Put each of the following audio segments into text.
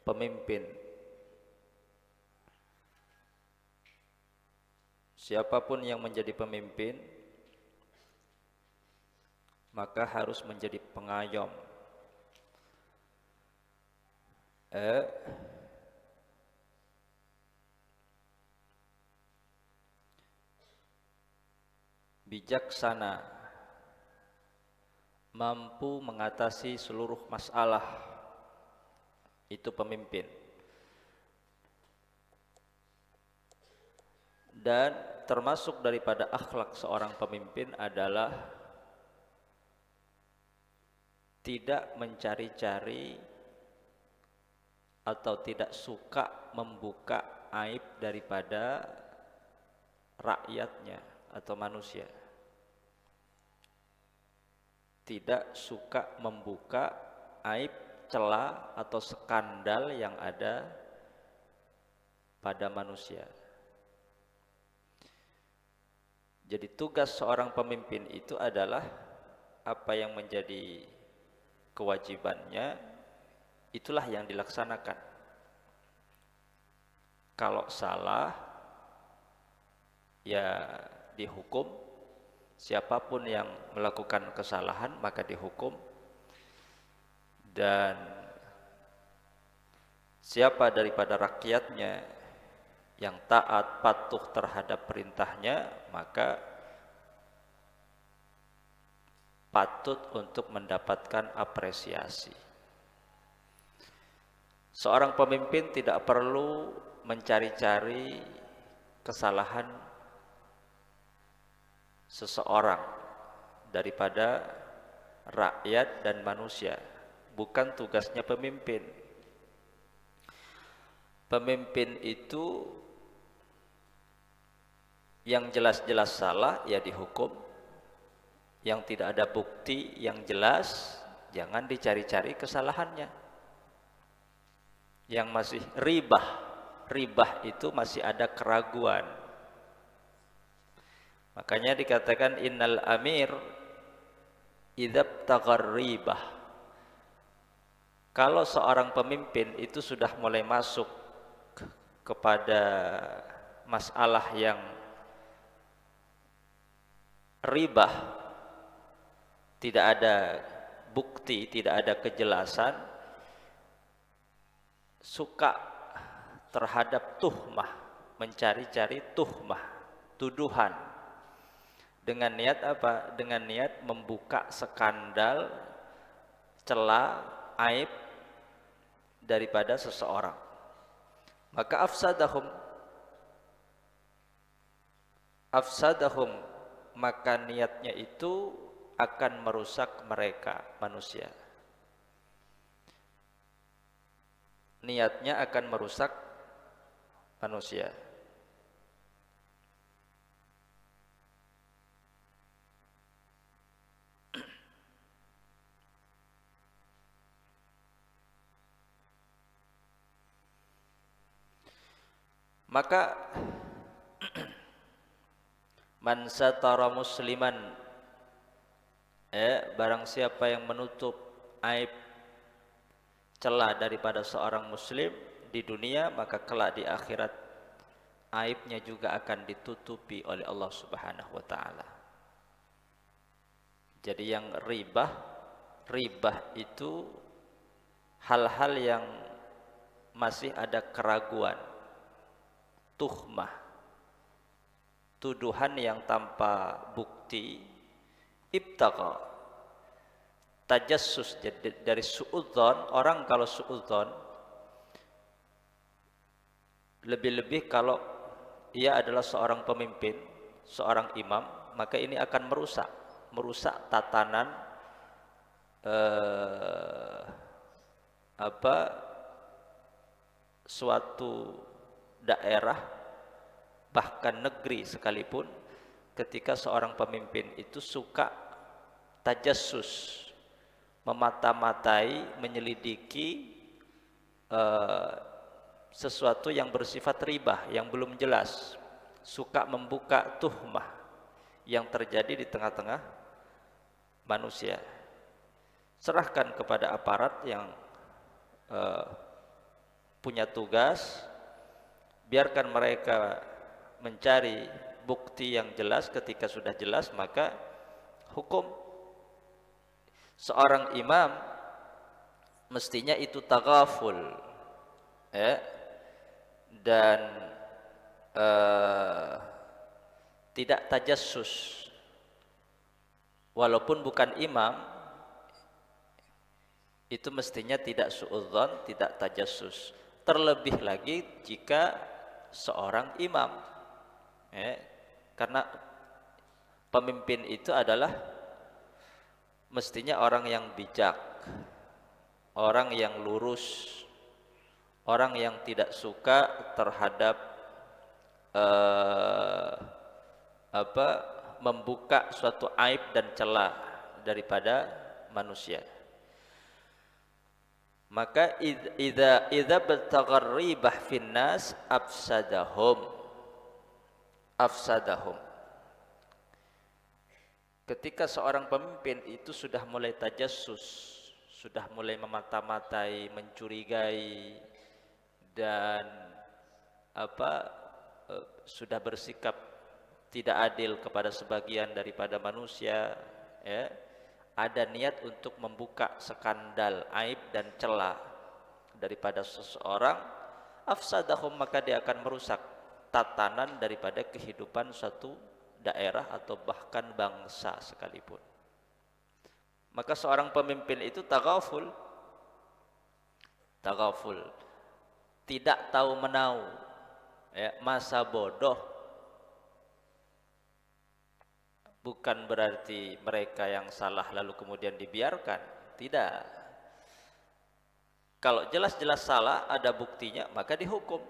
pemimpin. Siapapun yang menjadi pemimpin, maka harus menjadi pengayom. Bijaksana, mampu mengatasi seluruh masalah, itu pemimpin. Dan termasuk daripada akhlak seorang pemimpin adalah tidak mencari-cari atau tidak suka membuka aib daripada rakyatnya atau manusia. Tidak suka membuka aib, celah atau skandal yang ada pada manusia. Jadi tugas seorang pemimpin itu adalah apa yang menjadi kewajibannya, itulah yang dilaksanakan. Kalau salah, ya dihukum. Siapapun yang melakukan kesalahan maka dihukum. Dan siapa daripada rakyatnya yang taat patuh terhadap perintahnya, maka patut untuk mendapatkan apresiasi. Seorang pemimpin tidak perlu mencari-cari kesalahan seseorang daripada rakyat dan manusia. Bukan tugasnya pemimpin. Pemimpin itu yang jelas-jelas salah ya dihukum. Yang tidak ada bukti yang jelas, jangan dicari-cari kesalahannya. Yang masih ribah itu masih ada keraguan. Makanya dikatakan innal amir idzabtaghar ribah. Kalau seorang pemimpin itu sudah mulai masuk kepada masalah yang ribah, tidak ada bukti, tidak ada kejelasan, suka terhadap tuhmah, mencari-cari tuhmah, tuduhan. Dengan niat apa? Dengan niat membuka skandal, celah, aib daripada seseorang. Maka afsadahum, maka niatnya itu akan merusak mereka, manusia. Niatnya akan merusak manusia. Maka man satara musliman, barang siapa yang menutup aib, celah daripada seorang muslim di dunia, maka kelak di akhirat aibnya juga akan ditutupi oleh Allah Subhanahu wa taala. Jadi yang ribah itu hal-hal yang masih ada keraguan, tuhmah, tuduhan yang tanpa bukti, ibtagha, tajassus. Dari suudzon, orang kalau suudzon, lebih-lebih kalau ia adalah seorang pemimpin, seorang imam, maka ini akan merusak tatanan suatu daerah, bahkan negeri sekalipun, ketika seorang pemimpin itu suka tajassus, memata-matai, menyelidiki sesuatu yang bersifat ribah, yang belum jelas, suka membuka tuhmah yang terjadi di tengah-tengah manusia. Serahkan kepada aparat yang punya tugas, biarkan mereka mencari bukti yang jelas. Ketika sudah jelas maka hukum. Seorang imam mestinya itu taghaful, ya, dan tidak tajassus. Walaupun bukan imam, itu mestinya tidak suudzon, tidak tajassus. Terlebih lagi jika seorang imam, ya, karena pemimpin itu adalah mestinya orang yang bijak, orang yang lurus, orang yang tidak suka terhadap membuka suatu aib dan celah daripada manusia. Maka idza bataghar ribah finnas afsadahum. Ketika seorang pemimpin itu sudah mulai tajassus, sudah mulai memata-matai, mencurigai, dan sudah bersikap tidak adil kepada sebagian daripada manusia, ya, ada niat untuk membuka skandal, aib dan celah daripada seseorang, afsadahum, maka dia akan merusak tatanan daripada kehidupan suatu daerah atau bahkan bangsa sekalipun. Maka seorang pemimpin itu taghaful, tidak tahu menau, ya, masa bodoh. Bukan berarti mereka yang salah lalu kemudian dibiarkan, tidak. Kalau jelas-jelas salah, ada buktinya, maka dihukum.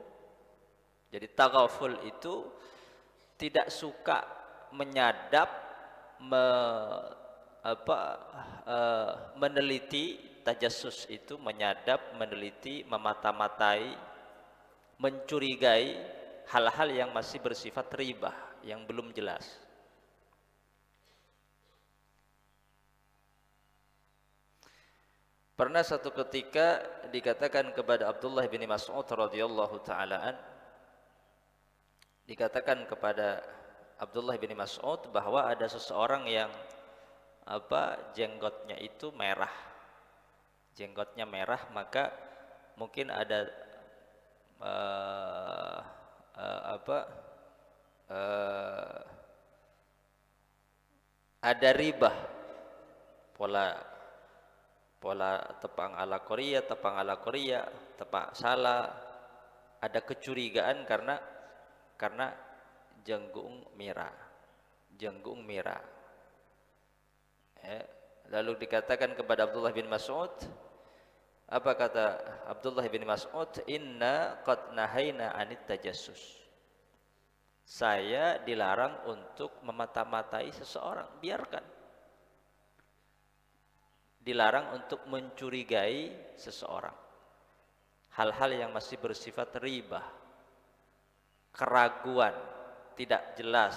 Jadi taghaful itu tidak suka menyadap, meneliti. Tajassus itu menyadap, meneliti, memata-matai, mencurigai hal-hal yang masih bersifat ribah, yang belum jelas. Pernah satu ketika dikatakan kepada Abdullah bin Mas'ud radhiyallahu ta'ala dikatakan kepada Abdullah bin Mas'ud bahwa ada seseorang yang jenggotnya itu merah. Jenggotnya merah, maka mungkin ada ada ribah, pola tepang ala Korea, tepak salah, ada kecurigaan karena jenggung merah. Lalu dikatakan kepada Abdullah bin Mas'ud, apa kata Abdullah bin Mas'ud? Inna qad nahaina anit tajassus. Saya dilarang untuk memata-matai seseorang, biarkan. Dilarang untuk mencurigai seseorang. Hal-hal yang masih bersifat ribah, keraguan, tidak jelas,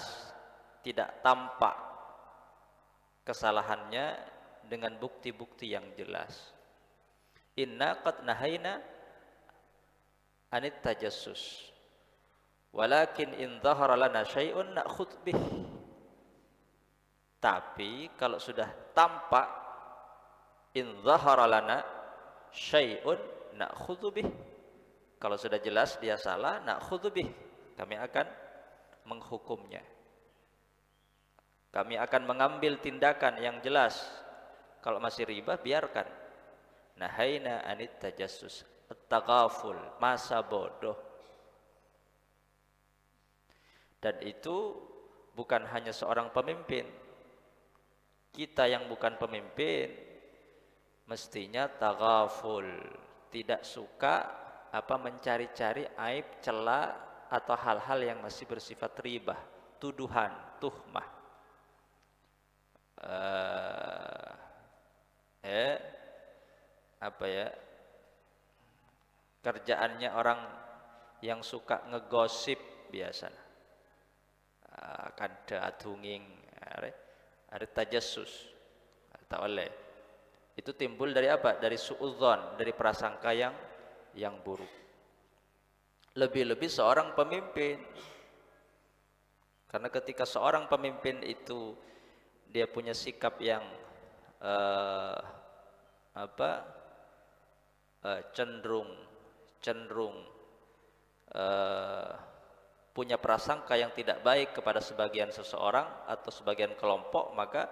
tidak tampak kesalahannya dengan bukti-bukti yang jelas. Inna qad nahaina anit tajassus. Walakin in dhahara lana syai'un na'khudh bih. Tapi kalau sudah tampak, in dhahara lana syai'un na'khudh bih. Kalau sudah jelas dia salah, na'khudh bih. Kami akan menghukumnya. Kami akan mengambil tindakan yang jelas. Kalau masih riba, biarkan. Nahaina anit tajassus, at-taghaful, masa bodoh. Dan itu bukan hanya seorang pemimpin. Kita yang bukan pemimpin mestinya taghaful, tidak suka mencari-cari aib, celah atau hal-hal yang masih bersifat ribah, tuduhan, tuhmah. Kerjaannya orang yang suka ngegosip biasa. Kada adunging, ada tajassus, tak oleh. Itu timbul dari apa? Dari suudzon, dari prasangka yang buruk. lebih-lebih seorang pemimpin. Karena ketika seorang pemimpin itu dia punya sikap yang eh, apa cenderung cenderung eh, punya prasangka yang tidak baik kepada sebagian seseorang atau sebagian kelompok, maka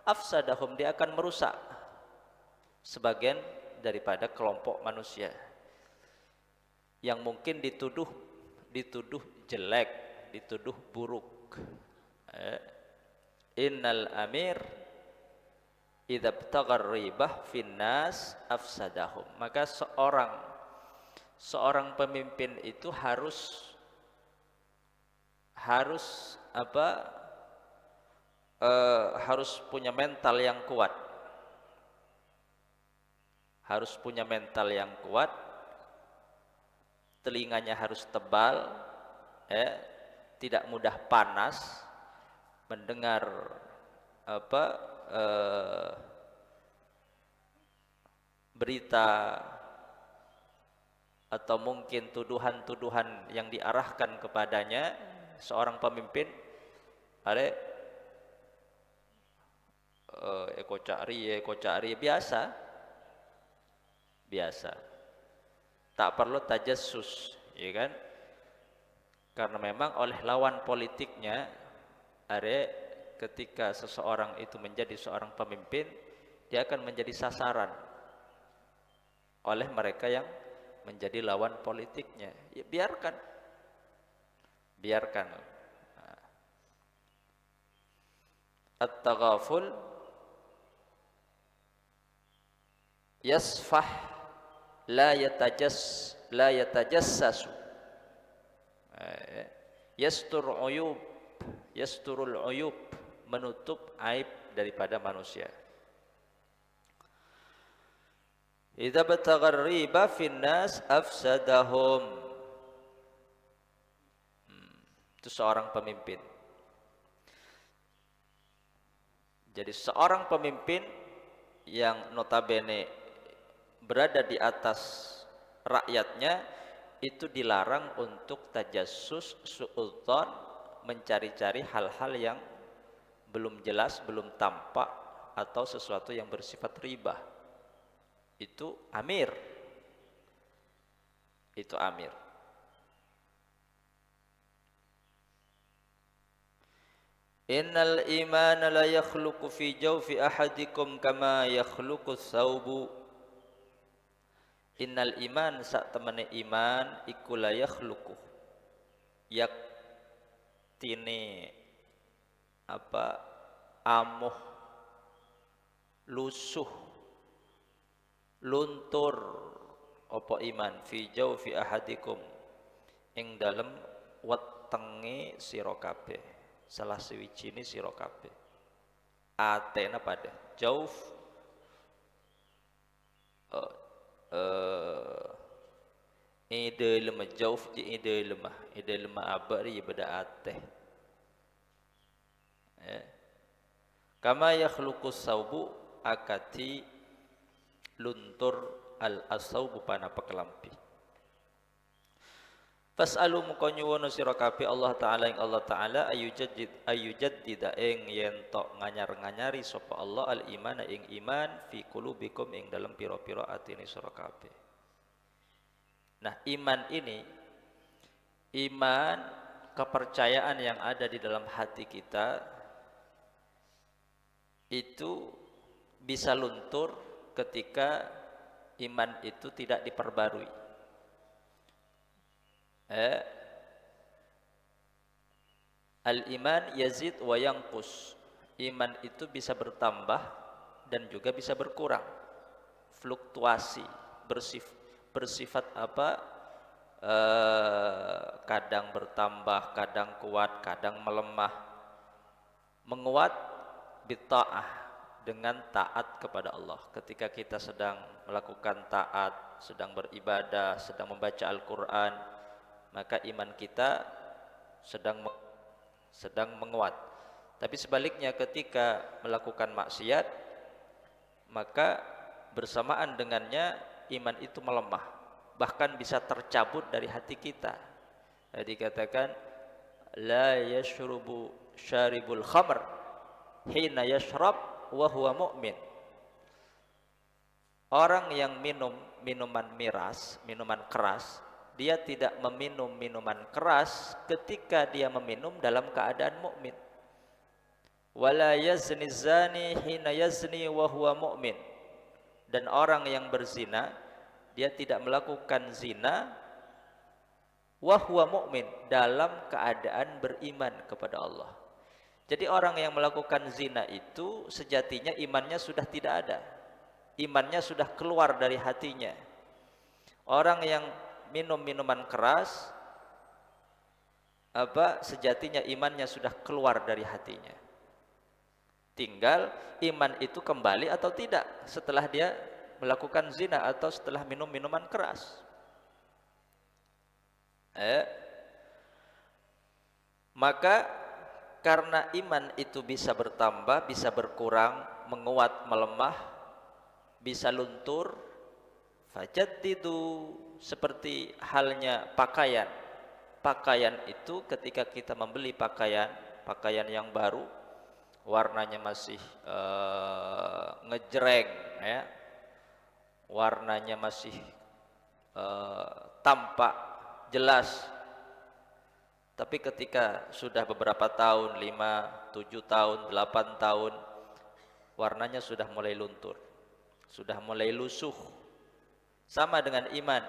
afsadahum, dia akan merusak sebagian daripada kelompok manusia yang mungkin dituduh jelek, dituduh buruk. Innal amir idza btaghar ribah finnas afsadahum. Maka seorang pemimpin itu harus harus punya mental yang kuat. Harus punya mental yang kuat, telinganya harus tebal, tidak mudah panas mendengar berita atau mungkin tuduhan-tuduhan yang diarahkan kepadanya. Seorang pemimpin eko cari biasa, tak perlu tajassus, ya kan? Karena memang oleh lawan politiknya, ketika seseorang itu menjadi seorang pemimpin, dia akan menjadi sasaran oleh mereka yang menjadi lawan politiknya. Ya, biarkan. At-taghaful yasfah la yatajassasu, yasturul uyub, menutup aib daripada manusia. Idza bataghar riba finnas afsadahum. Itu seorang pemimpin. Jadi seorang pemimpin yang notabene berada di atas rakyatnya itu dilarang untuk tajassus, su'udzon, mencari-cari hal-hal yang belum jelas, belum tampak, atau sesuatu yang bersifat riba. Itu amir. Innal imana la yakhluqu fi jawfi ahadikum kama yakhluqu thawbu. Innal iman, sak temene iman iku la yakhluqu, yaktine amuh, lusuh, luntur apa iman fi jawfi ahadikum ing dalem wetenge sira kabeh, salah suwijine sira kabeh. Atena pada jauf ide lemah jauf di ide lemah abari pada ateh. Kama yakhluqus saubu, akati luntur al-asaubu pana pekelampi. Fas'alu muka nyuwun sira kabeh Allah taala ing Allah taala ayujaddida ing yen tok nganyar-nganyari sapa Allah al-iman ing iman fi qulubikum ing dalam pira-pira atine sira kabeh. Nah, iman kepercayaan yang ada di dalam hati kita itu bisa luntur ketika iman itu tidak diperbarui. Al-iman yazid wa yanqus. Iman itu bisa bertambah dan juga bisa berkurang. Fluktuasi, bersifat kadang bertambah, kadang kuat, kadang melemah. Menguat bitta'ah, dengan taat kepada Allah. Ketika kita sedang melakukan taat, sedang beribadah, sedang membaca Al-Quran, maka iman kita sedang menguat. Tapi sebaliknya ketika melakukan maksiat, maka bersamaan dengannya iman itu melemah, bahkan bisa tercabut dari hati kita. Jadi katakan la yashrubu syaribul khamr hina yashrab wa huwa mu'min. Orang yang minum minuman miras, minuman keras, dia tidak meminum minuman keras ketika dia meminum dalam keadaan mukmin. Wala yazni zani hina yazni wa huwa mu'min. Dan orang yang berzina, dia tidak melakukan zina wa huwa mu'min, dalam keadaan beriman kepada Allah. Jadi orang yang melakukan zina itu sejatinya imannya sudah tidak ada. Imannya sudah keluar dari hatinya. Orang yang minum minuman keras, sejatinya imannya sudah keluar dari hatinya. Tinggal iman itu kembali atau tidak setelah dia melakukan zina atau setelah minum minuman keras. Maka karena iman itu bisa bertambah, bisa berkurang, menguat, melemah, bisa luntur, fajaddidu, seperti halnya pakaian. Pakaian itu ketika kita membeli pakaian yang baru, warnanya masih ngejreng, ya, warnanya masih tampak jelas. Tapi ketika sudah beberapa tahun, 5, 7 tahun, 8 tahun, warnanya sudah mulai luntur, sudah mulai lusuh. Sama dengan iman.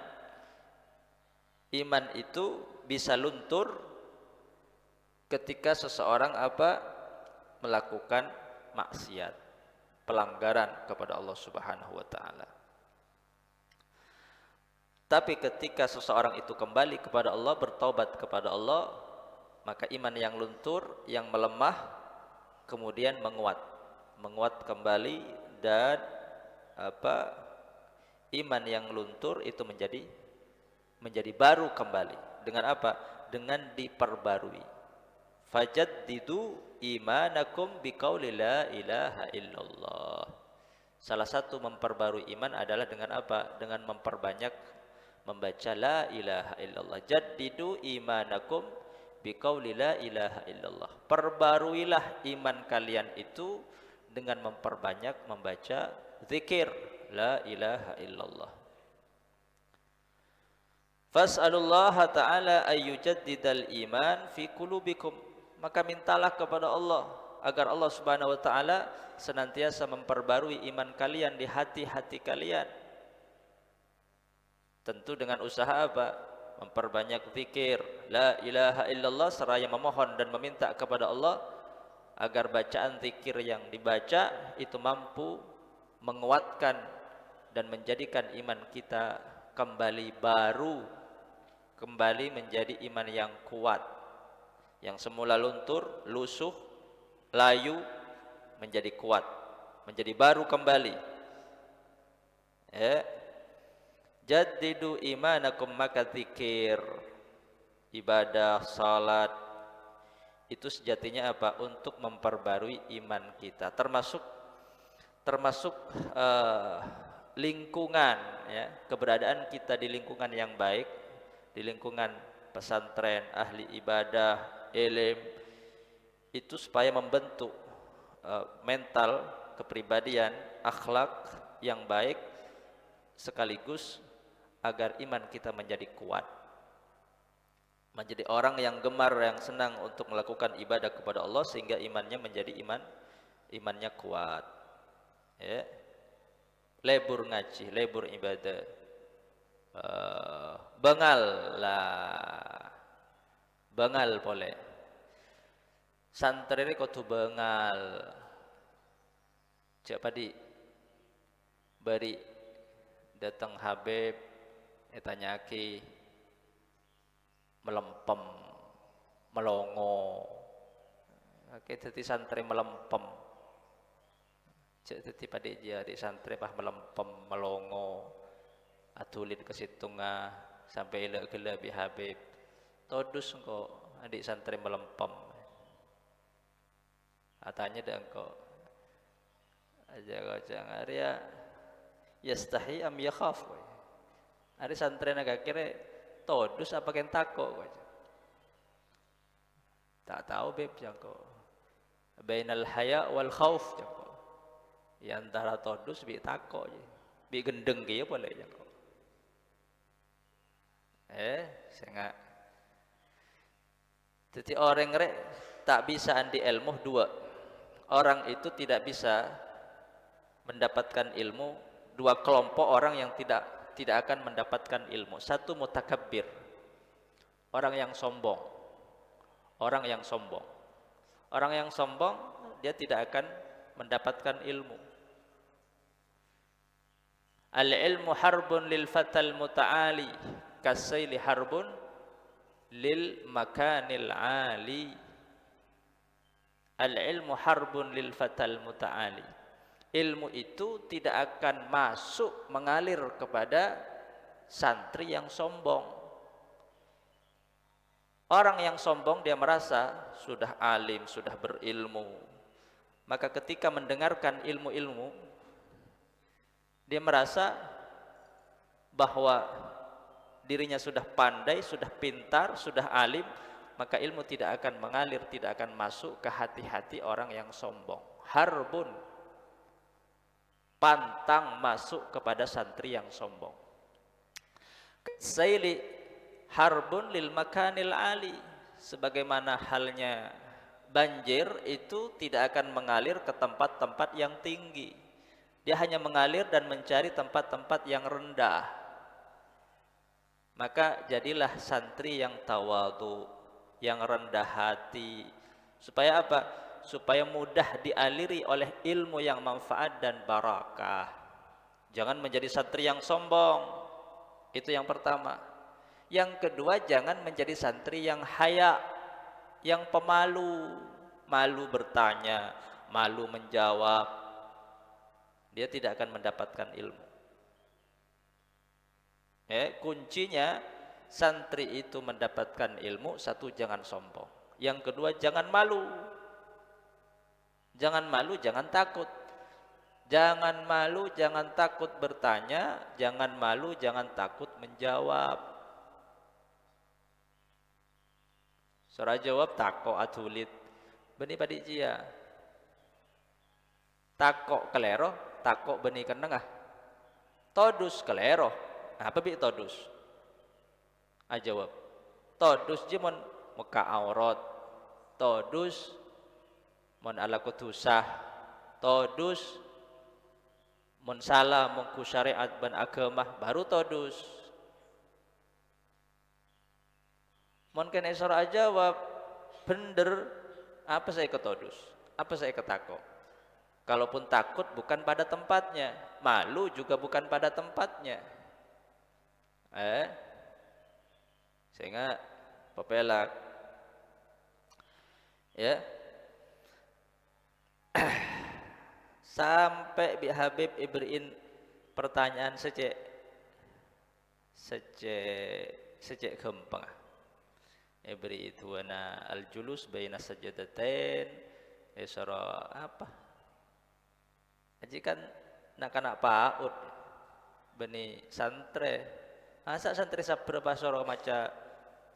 Iman itu bisa luntur ketika seseorang melakukan maksiat, pelanggaran kepada Allah Subhanahu wa taala. Tapi ketika seseorang itu kembali kepada Allah, bertaubat kepada Allah, maka iman yang luntur, yang melemah, kemudian menguat kembali, dan iman yang luntur itu menjadi baru kembali. Dengan apa? Dengan diperbarui. Fajaddidu imanakum biqauli la ilaha illallah. Salah satu memperbarui iman adalah dengan apa? Dengan memperbanyak membaca la ilaha illallah. Jaddidu imanakum biqauli la ilaha illallah. Perbaruilah iman kalian itu dengan memperbanyak membaca zikir la ilaha illallah. Fas'alullaha ta'ala ayyujaddidal iman fi qulubikum. Maka mintalah kepada Allah agar Allah Subhanahu wa taala senantiasa memperbarui iman kalian di hati-hati kalian. Tentu dengan usaha apa? Memperbanyak zikir la ilaha illallah, seraya memohon dan meminta kepada Allah agar bacaan zikir yang dibaca itu mampu menguatkan dan menjadikan iman kita kembali baru, kembali menjadi iman yang kuat. Yang semula luntur, lusuh, layu, menjadi kuat, menjadi baru kembali. Jaddidu imanakum, maka zikir, ibadah, salat itu sejatinya apa? Untuk memperbarui iman kita. Termasuk lingkungan, ya, keberadaan kita di lingkungan yang baik, di lingkungan pesantren, ahli ibadah, ilm, itu supaya membentuk mental, kepribadian, akhlak yang baik, sekaligus agar iman kita menjadi kuat, menjadi orang yang gemar, yang senang untuk melakukan ibadah kepada Allah, sehingga imannya menjadi imannya kuat. Ya. Lebur ngaji, lebur ibadah, bengal boleh. Santri ini kudu bengal. Siapa di bari datang Habib ditanyaki melempem, melongo. Oke, dadi santri melempem. Cek dadi pade dia di santri pah melempem, melongo. Atulin ke situnga sampai ila bi Habib. Todus engko adik santri melempem. Atanya dah engko aja gocang Arya yastahi am yakhaf. Ada santri agak kira todus apa ken tako. Tak tahu beb jangko. Bainal haya wal khauf jangko. Ya antara todus bi tako je. Bi gendeng ge boleh jangko. Saya enggak. Jadi orang rek tak bisa andi ilmu dua. Orang itu tidak bisa mendapatkan ilmu, dua kelompok orang yang tidak akan mendapatkan ilmu. Satu mutakabbir, orang yang sombong. Orang yang sombong. Orang yang sombong dia tidak akan mendapatkan ilmu. Al-ilmu harbun lil fatal muta'ali kasayli harbun lil makanil ali. Al-ilmu harbun lil fatal muta'ali. Ilmu itu tidak akan masuk mengalir kepada santri yang sombong. Orang yang sombong dia merasa sudah alim, sudah berilmu. Maka ketika mendengarkan ilmu-ilmu, dia merasa bahwa dirinya sudah pandai, sudah pintar, sudah alim, maka ilmu tidak akan mengalir, tidak akan masuk ke hati-hati orang yang sombong. Harbun, pantang masuk kepada santri yang sombong. Saili harbun lil makanil ali, sebagaimana halnya banjir itu tidak akan mengalir ke tempat-tempat yang tinggi. Dia hanya mengalir dan mencari tempat-tempat yang rendah. Maka jadilah santri yang tawadhu, yang rendah hati. Supaya apa? Supaya mudah dialiri oleh ilmu yang manfaat dan barakah. Jangan menjadi santri yang sombong. Itu yang pertama. Yang kedua, jangan menjadi santri yang haya, yang pemalu, malu bertanya, malu menjawab. Dia tidak akan mendapatkan ilmu. Kuncinya santri itu mendapatkan ilmu, satu, jangan sombong. Yang kedua, jangan malu. Jangan malu, jangan takut. Jangan malu, jangan takut bertanya. Jangan malu, jangan takut menjawab. Surah jawab tako atulit. Beni padik jia. Tako kelero, tako beni kenengah. Todus kelero. Apa bi todus? Jawab. Todus jemon muka aurat. Todus mon ala kutusah. Todus mon salah mengku syariat ban agamah baru todus. Mon kene sora jawab bener, apa saya ketodus? Apa saya ketako? Kalaupun takut bukan pada tempatnya, malu juga bukan pada tempatnya. Sehingga pepelak ya. Sampai bi Habib ibrin pertanyaan secek gempeng. Ibri itu ana al-julus baina sajadatain. Sura apa? Aji kan nak paut beni santre. Asa santri saberapa sura maca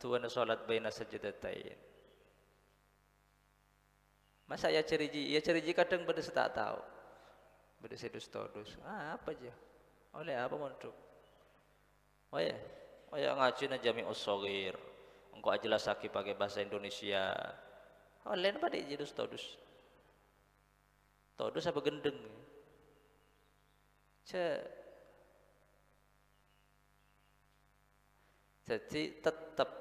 tuana salat baina sajadatain. Masa ya ceriji kadang beda tak tahu. Beda sedus todus. Apa aja? Oleh apa montuk? Oh ya ngaji na Jami'us Shaghir. Engkau jelas lagi pakai bahasa Indonesia. Oleh apa dia jedus todus? Todus apa gendeng? Jadi tetap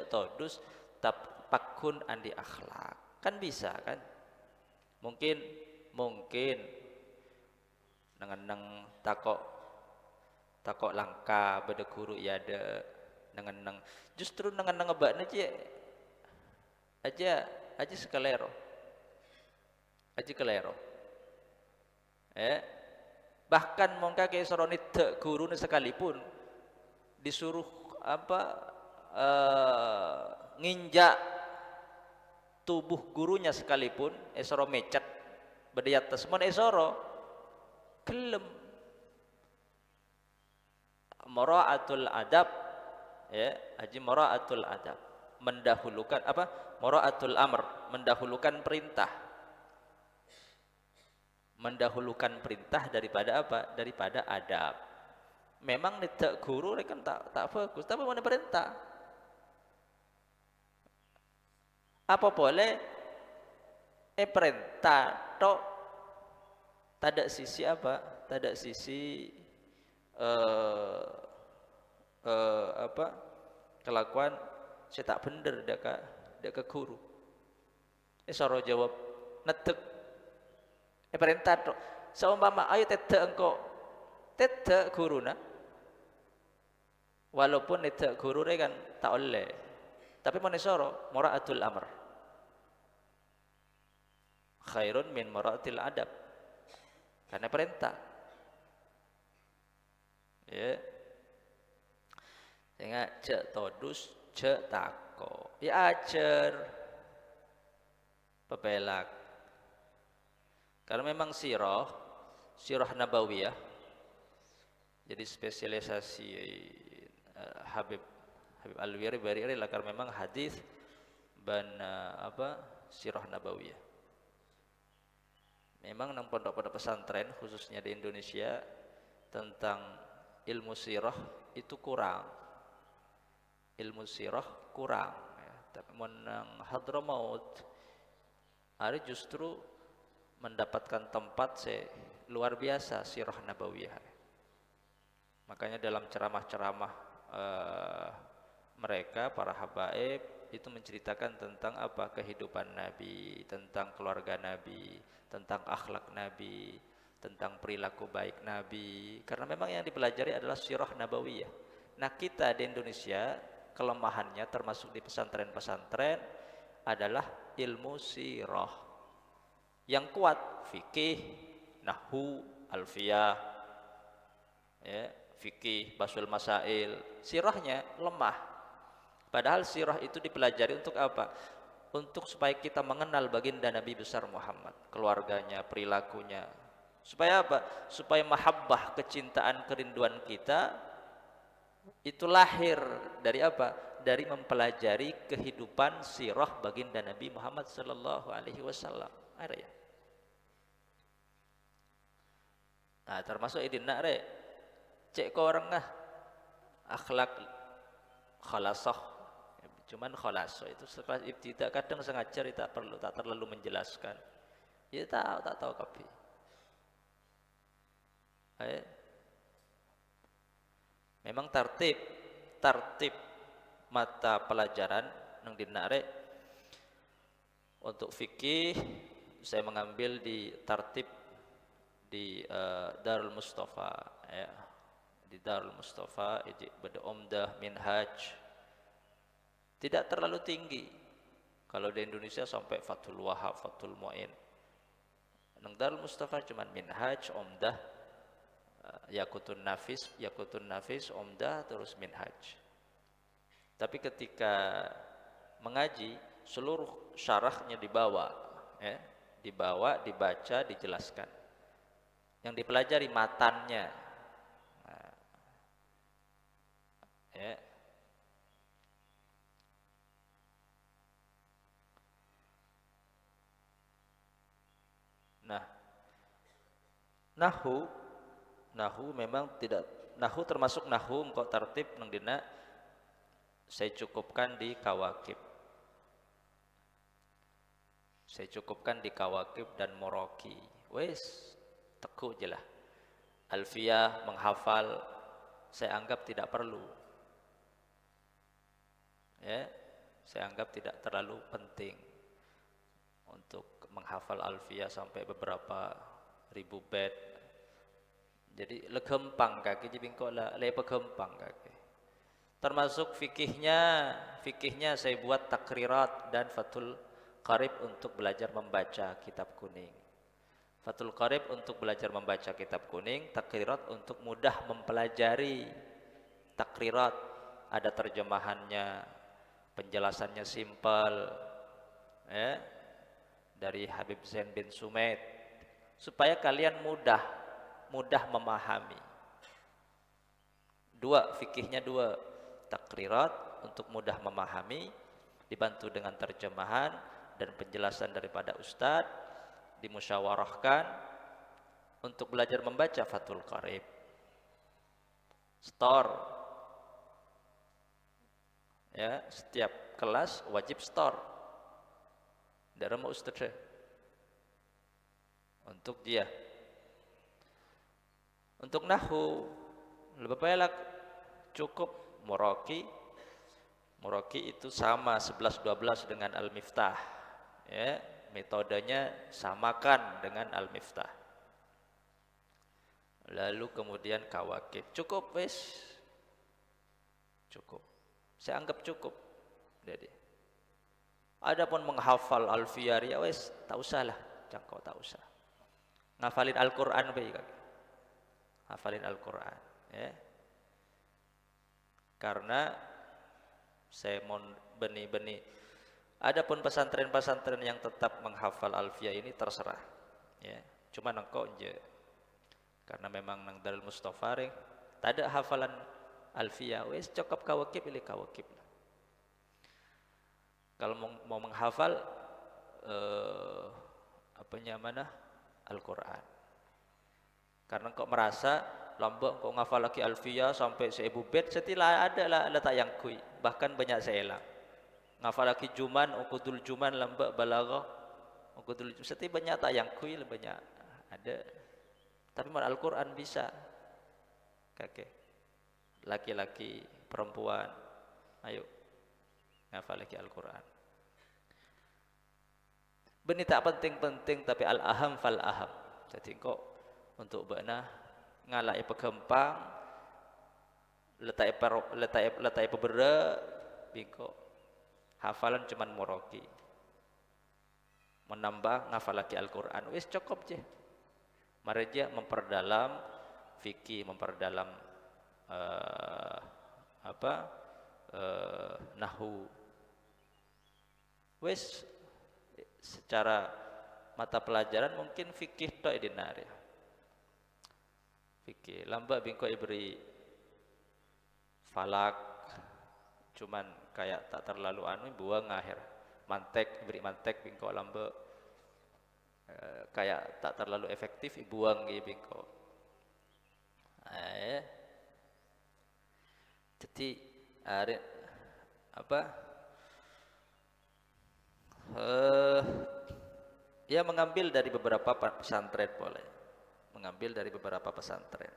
todus tapakun andi akhlak. Kan bisa kan? Mungkin nang takok langka beda guru ya ada nang justru nang ngebakna aja sekelero. Bahkan mongka ke soroni te guru sekalipun disuruh nginjak tubuh gurunya sekalipun esoro mecat beda di atas mon esoro gelem Mura'atul adab, ya, haji mura'atul adab, mendahulukan apa? Mura'atul amr, mendahulukan perintah. Mendahulukan perintah daripada apa? Daripada adab. Memang tidak guru kan tak bagus, tapi mana perintah. Apa boleh perintah tok, tak ada sisi apa? Tak ada sisi apa? Kelakuan saya tak bener dak ke guru. Soro jawab netek perintah tok. Seumpama ayo tidak engkau tidak guruna. Walaupun tidak guru kan tak oleh. Tapi mana soro mura'atul amr. Khairun min mura'atil adab. Karena perintah. Ya. Tengok cek todus, cek tako. Ya ajar. Pebelak. Karena memang sirah nabawiyah. Jadi spesialisasi Habib Al-Wiri lah, karena memang hadis dan sirah nabawiyah. Memang nang pondok-pondok pesantren khususnya di Indonesia tentang ilmu sirah itu kurang. Ilmu sirah kurang ya. Tapi menang Hadramaut hari justru mendapatkan tempat luar biasa sirah nabawiyah. Makanya dalam ceramah-ceramah mereka para habaib itu menceritakan tentang apa? Kehidupan Nabi, tentang keluarga Nabi, tentang akhlak Nabi, tentang perilaku baik Nabi. Karena memang yang dipelajari adalah sirah nabawiyah. Nah, kita di Indonesia kelemahannya termasuk di pesantren-pesantren adalah ilmu sirah. Yang kuat fikih, nahwu, alfiyah, ya, fikih, basul masail. Sirahnya lemah. Padahal sirah itu dipelajari untuk apa? Untuk supaya kita mengenal baginda Nabi besar Muhammad, keluarganya, perilakunya. Supaya apa? Supaya mahabbah, kecintaan, kerinduan kita itu lahir dari apa? Dari mempelajari kehidupan sirah baginda Nabi Muhammad sallallahu alaihi wasallam. Ada ya? Nah, termasuk idin nak rek. Cek kau orang akhlak khalasah. Cuman khalasah itu sekelas ibtidak, kadang sengaja tak terlalu menjelaskan. Ya tak tahu kapi. Memang tartib mata pelajaran nang dinare untuk fikih saya mengambil di tartib di Darul Mustafa ya. Di Darul Mustafa pada Umdah Minhaj tidak terlalu tinggi. Kalau di Indonesia sampai Fathul Wahab, Fathul Mu'in. Nang Darul Mustafa cuman Minhaj, Umdah, Yakutun Nafis, Umdah, terus Minhaj. Tapi ketika mengaji seluruh syarahnya dibawa, ya, dibaca, dijelaskan. Yang dipelajari matannya. Nah, ya. Nah, Nahu memang tidak, Nahu termasuk Nahu engkau tertib nang dina saya cukupkan di Kawakib. Saya cukupkan di Kawakib dan Moroki. Wes, teguh je lah. Alfiyah menghafal saya anggap tidak perlu. Ya, saya anggap tidak terlalu penting untuk menghafal Alfiyah sampai beberapa ribu bait. Jadi legempang kaki jibingko lah lepa gempang kaki. Termasuk fikihnya saya buat takrirat dan Fathul Qarib untuk belajar membaca kitab kuning. Fathul Qarib untuk belajar membaca kitab kuning, takrirat untuk mudah mempelajari. Takrirat ada terjemahannya, penjelasannya simpel, ya, dari Habib Zain bin Sumaid, supaya kalian mudah memahami. Dua, fikihnya dua. Takrirat untuk mudah memahami, dibantu dengan terjemahan dan penjelasan daripada ustadz, dimusyawarahkan untuk belajar membaca Fathul Qarib. Store, ya, setiap kelas wajib store dalam ustadz untuk dia. Untuk nahwu lebih baik cukup muraki. Muraki itu sama 11-12 dengan Al-Miftah, ya, metodenya samakan dengan Al-Miftah. Lalu kemudian kawakib, cukup wes, cukup, saya anggap cukup. Jadi adapun menghafal Alfiyah ya wes tak usah lah, jangkau tak usah. Ngafalin Al-Quran baik, hafalin Al-Quran, ya. Karena saya mau benih-benih. Adapun pesantren-pesantren yang tetap menghafal Alfiyah ini terserah, ya. Cuma engkau je, karena memang nang Darul Mustafa reng tak ada hafalan Alfiyah, wes cukup kawakib pilih kawakib. Kalau mau menghafal apanya mana Al-Quran. Karena kok merasa lombok kok ngafal lagi Alfiyah sampai 1000 bait, setilah ada lah letak yang kui, bahkan banyak saya hilang. Ngafal lagi Juman, Uqudul Juman, lambak Balaghah, Uqudul Juman, setiap banyak tak yang kui banyak ada. Tapi mal Al-Quran bisa, kakek, laki-laki, perempuan, ayo ngafal lagi Al-Quran. Benih tak penting-penting, tapi al-aham fal-aham. Jadi kok untuk bana ngalai pegempang, letai pebera, bingko hafalan cuman moroki, menambah ngafal lagi Al-Quran, wis cukup je. Mereka memperdalam fikih, memperdalam nahwu. Wis secara mata pelajaran mungkin fikih tok dinar ya. Fikih lambak bingko ibri falak cuman kayak tak terlalu buang akhir. Mantek ibri mantek bingko lambak kayak tak terlalu efektif buang gitu bingko. Jadi ada apa? Ya mengambil dari beberapa pesantren boleh, mengambil dari beberapa pesantren.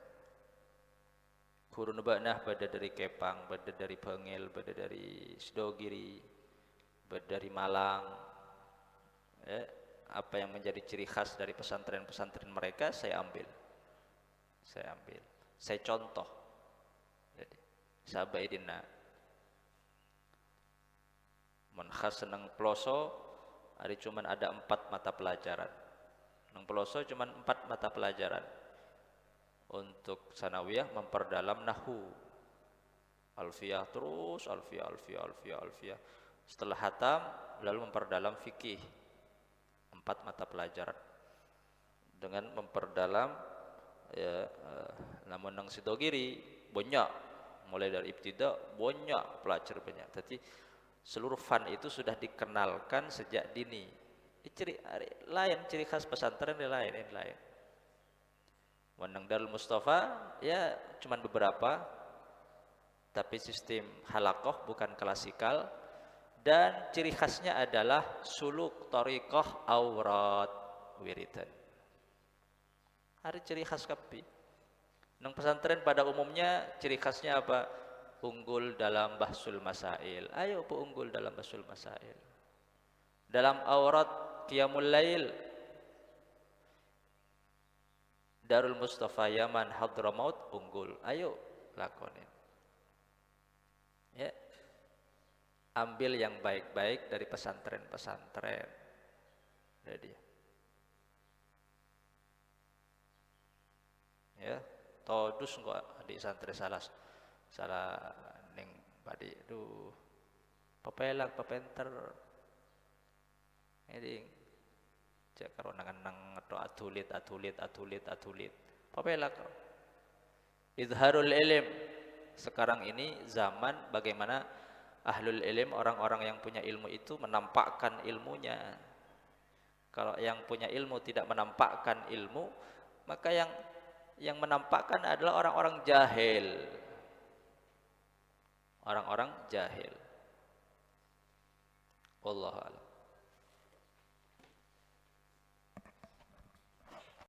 Guru nubanah pada dari Kepang, pada dari Bangil, pada dari Sidogiri, pada dari Malang. Ya, apa yang menjadi ciri khas dari pesantren-pesantren mereka saya ambil, saya contoh. Jadi sahabat idina mun khas seneng ploso, hari cuman ada 4 mata pelajaran. Nang peloso cuman 4 mata pelajaran. Untuk sanawiyah memperdalam nahwu. Alfiyah terus, alfiyah. Setelah hatam lalu memperdalam fikih. 4 mata pelajaran. Dengan memperdalam ya namun nang Sidogiri banyak, mulai dari ibtida banyak pelajar banyak. Jadi seluruh fan itu sudah dikenalkan sejak dini. Ciri khas pesantren lain. Menang Darul Mustafa ya cuman beberapa, tapi sistem halakoh bukan klasikal, dan ciri khasnya adalah suluk thariqah aurat wiridan. Hari ciri khas kapi. Nang pesantren pada umumnya ciri khasnya apa? Unggul dalam bahsul masail. Ayo bu unggul dalam bahsul masail. Dalam aurat qiyamul lail, Darul Mustafa Yaman Hadramaut unggul. Ayo lakonin. Ya. Ambil yang baik-baik dari pesantren-pesantren. Jadi ya, todus kok di santri salah ning padi aduh pepelak pepenter ini cek karo nang atau atulit papelak izharul ilm sekarang ini zaman bagaimana ahlul ilm, orang-orang yang punya ilmu itu menampakkan ilmunya. Kalau yang punya ilmu tidak menampakkan ilmu, maka yang menampakkan adalah orang-orang jahil. Orang-orang jahil. Wallahu a'lam.